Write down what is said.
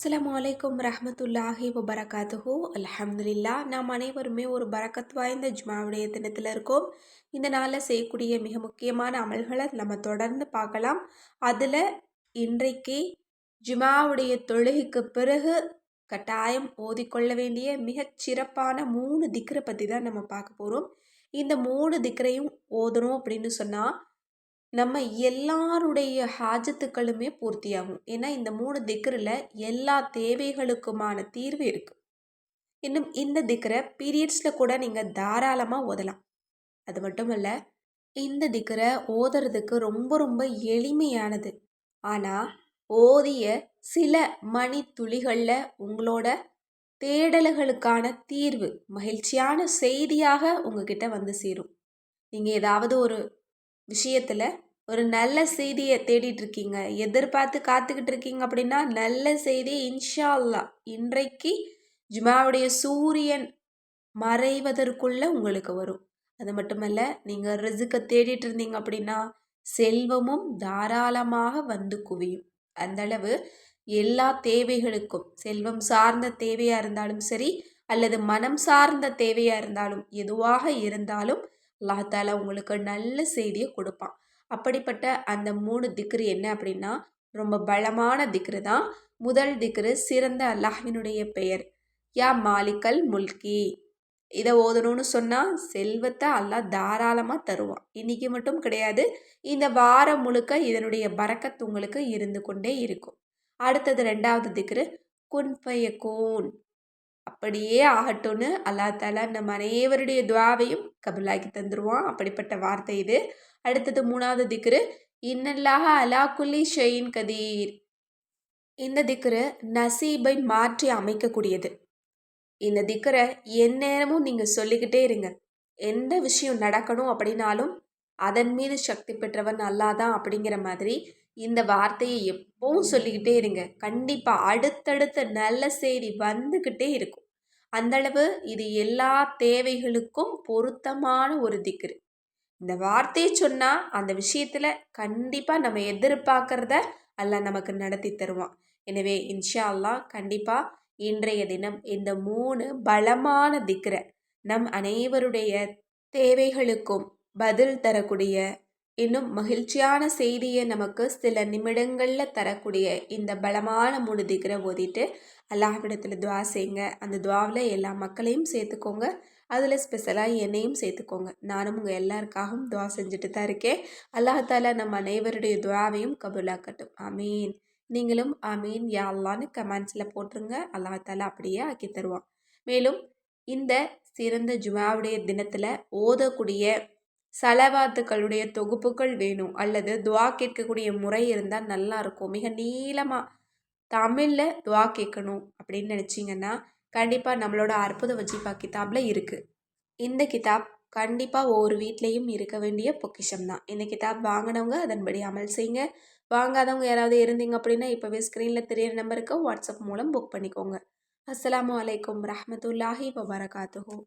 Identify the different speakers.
Speaker 1: அஸ்ஸலாமு அலைக்கும் ரஹ்மத்துல்லாஹி வபரகாத்துஹு. அல்ஹம்துலில்லா. நாம் அனைவருமே ஒரு பரக்கத் வாய்ந்த ஜுமாவுடைய தினத்தில் இருக்கோம். இந்த நாளில் செய்யக்கூடிய மிக முக்கியமான அமல்களை நம்ம தொடர்ந்து பார்க்கலாம். அதில் இன்றைக்கு ஜுமாவுடைய தொழுகைக்கு பிறகு கட்டாயம் ஓதிக்கொள்ள வேண்டிய மிகச் சிறப்பான 3 திக்ரை பற்றி தான் நம்ம பார்க்க போகிறோம். இந்த 3 திக்ரையும் ஓதுறோம் அப்படின்னு சொன்னால் நம்ம எல்லாருடைய ஹாஜத்துக்களுமே பூர்த்தியாகும். ஏன்னா இந்த 3 திக்ரில் எல்லா தேவைகளுக்குமான தீர்வு இருக்கு. இன்னும் இந்த திக்ரை பீரியட்ஸில் கூட நீங்கள் தாராளமாக ஓதலாம். அது மட்டும் இல்லை, இந்த திக்ரை ஓதுறதுக்கு ரொம்ப ரொம்ப எளிமையானது. ஆனால் ஓதிய சில மணி துளிகளில் உங்களோட தேடல்களுக்கான தீர்வு மகிழ்ச்சியான செய்தியாக உங்ககிட்ட வந்து சேரும். நீங்கள் ஏதாவது ஒரு விஷயத்தில் ஒரு நல்ல செய்தியை தேடிட்டு இருக்கீங்க, எதிர்பார்த்து காத்துக்கிட்டு இருக்கீங்க அப்படின்னா நல்ல செய்தி இன்ஷா அல்லாஹ் இன்றைக்கு ஜுமாவுடைய சூரியன் மறைவதற்குள்ள உங்களுக்கு வரும். அது மட்டுமல்ல, நீங்கள் ரிசுக்கை தேடிட்டு இருந்தீங்க அப்படின்னா செல்வமும் தாராளமாக வந்து குவியும். அந்தளவு எல்லா தேவைகளுக்கும், செல்வம் சார்ந்த தேவையாக இருந்தாலும் சரி அல்லது மனம் சார்ந்த தேவையாக இருந்தாலும் எதுவாக இருந்தாலும் அல்லாஹ் தாலா உங்களுக்கு நல்ல செய்தியை கொடுப்பான். அப்படிப்பட்ட அந்த 3 திக்ரு என்ன அப்படின்னா ரொம்ப பலமான திக்ரு தான். முதல் திக்ரு சிறந்த அல்லாஹ்வினுடைய பெயர், யா மாலிக்கல் முல்கி. இதை ஓதணும்னு சொன்னால் செல்வத்தை அல்லாஹ் தாராளமாக தருவான். இன்னைக்கு மட்டும் கிடையாது, இந்த வாரம் முழுக்க இதனுடைய பரக்கத் உங்களுக்கு இருந்து கொண்டே இருக்கும். அடுத்தது 2வது திக்ரு குன் ஃபயக்கூன். அப்படியே ஆகட்டும்னு அல்லாஹ் தாலா நம்ம அனைவருடைய துவாவையும் கபுலாக்கி தந்துடுவான். அப்படிப்பட்ட வார்த்தை இது. அடுத்தது 3வது திக்ரு இன்னல்லாஹ அலா குல்லி ஷைஇன் கதீர். இந்த திக்ரு நசீபை மாற்றி அமைக்கக்கூடியது. இந்த திக்ரை எந்நேரமும் நீங்கள் சொல்லிக்கிட்டே இருங்க. எந்த விஷயம் நடக்கணும் அப்படின்னாலும் அதன் மீது சக்தி பெற்றவன் அல்லாஹ் தான் அப்படிங்கிற மாதிரி இந்த வார்த்தையை எப்பவும் சொல்லிக்கிட்டே இருங்க. கண்டிப்பாக அடுத்தடுத்த நல்ல செய்தி வந்துக்கிட்டே இருக்கும். அந்தளவு இது எல்லா தேவைகளுக்கும் பொருத்தமான ஒரு திக்ரு. இந்த வார்த்தையை சொன்னால் அந்த விஷயத்தில் கண்டிப்பாக நம்ம எதிர்பார்க்கறத அல்லாஹ் நமக்கு நடத்தி தருவான். எனவே இன்ஷா அல்லாஹ் கண்டிப்பாக இன்றைய தினம் இந்த 3 பலமான திக்ரை நம் அனைவருடைய தேவைகளுக்கும் பதில் தரக்கூடிய, இன்னும் மகிழ்ச்சியான செய்தியை நமக்கு சில நிமிடங்களில் தரக்கூடிய இந்த பலமான 3 திக்ரை ஓதிட்டு அல்லாஹ்விடத்தில் துவா செய்யுங்க. அந்த துவாவில் எல்லா மக்களையும் சேர்த்துக்கோங்க. அதில் ஸ்பெஷலாக என்னையும் சேர்த்துக்கோங்க. நானும் உங்கள் எல்லாருக்காகவும் துவா செஞ்சுட்டு தான் இருக்கேன். அல்லாஹ் தாலா நம்ம அனைவருடைய துவாவையும் கபூலாக்கட்டும். ஆமீன். நீங்களும் ஆமீன் யா அல்லான்னு கமெண்ட்ஸில் போட்டுருங்க. அல்லாஹ் தாலா அப்படியே ஆக்கி தருவான். மேலும் இந்த சிறந்த ஜுமாவுடைய தினத்தில் ஓதக்கூடிய சலவாத்துக்களுடைய தொகுப்புகள் வேணும் அல்லது துவா கேட்கக்கூடிய முறை இருந்தால் நல்லாயிருக்கும். மிக நீளமாக தமிழில் துவா கேட்கணும் அப்படின்னு நினச்சிங்கன்னா கண்டிப்பாக நம்மளோட அற்புத வஜீஃபா கிதாபில் இருக்குது. இந்த கிதாப் கண்டிப்பாக ஒவ்வொரு வீட்லேயும் இருக்க வேண்டிய பொக்கிஷம் தான். இந்த கிதாப் வாங்கினவங்க அதன்படி அமல் செய்யுங்க. வாங்காதவங்க யாராவது இருந்தீங்க அப்படின்னா இப்போவே ஸ்க்ரீனில் தெரியிற நம்பருக்கு வாட்ஸ்அப் மூலம் புக் பண்ணிக்கோங்க. அஸ்ஸலாமு அலைக்கும் ரஹ்மத்துல்லாஹி வபரகாத்துஹு.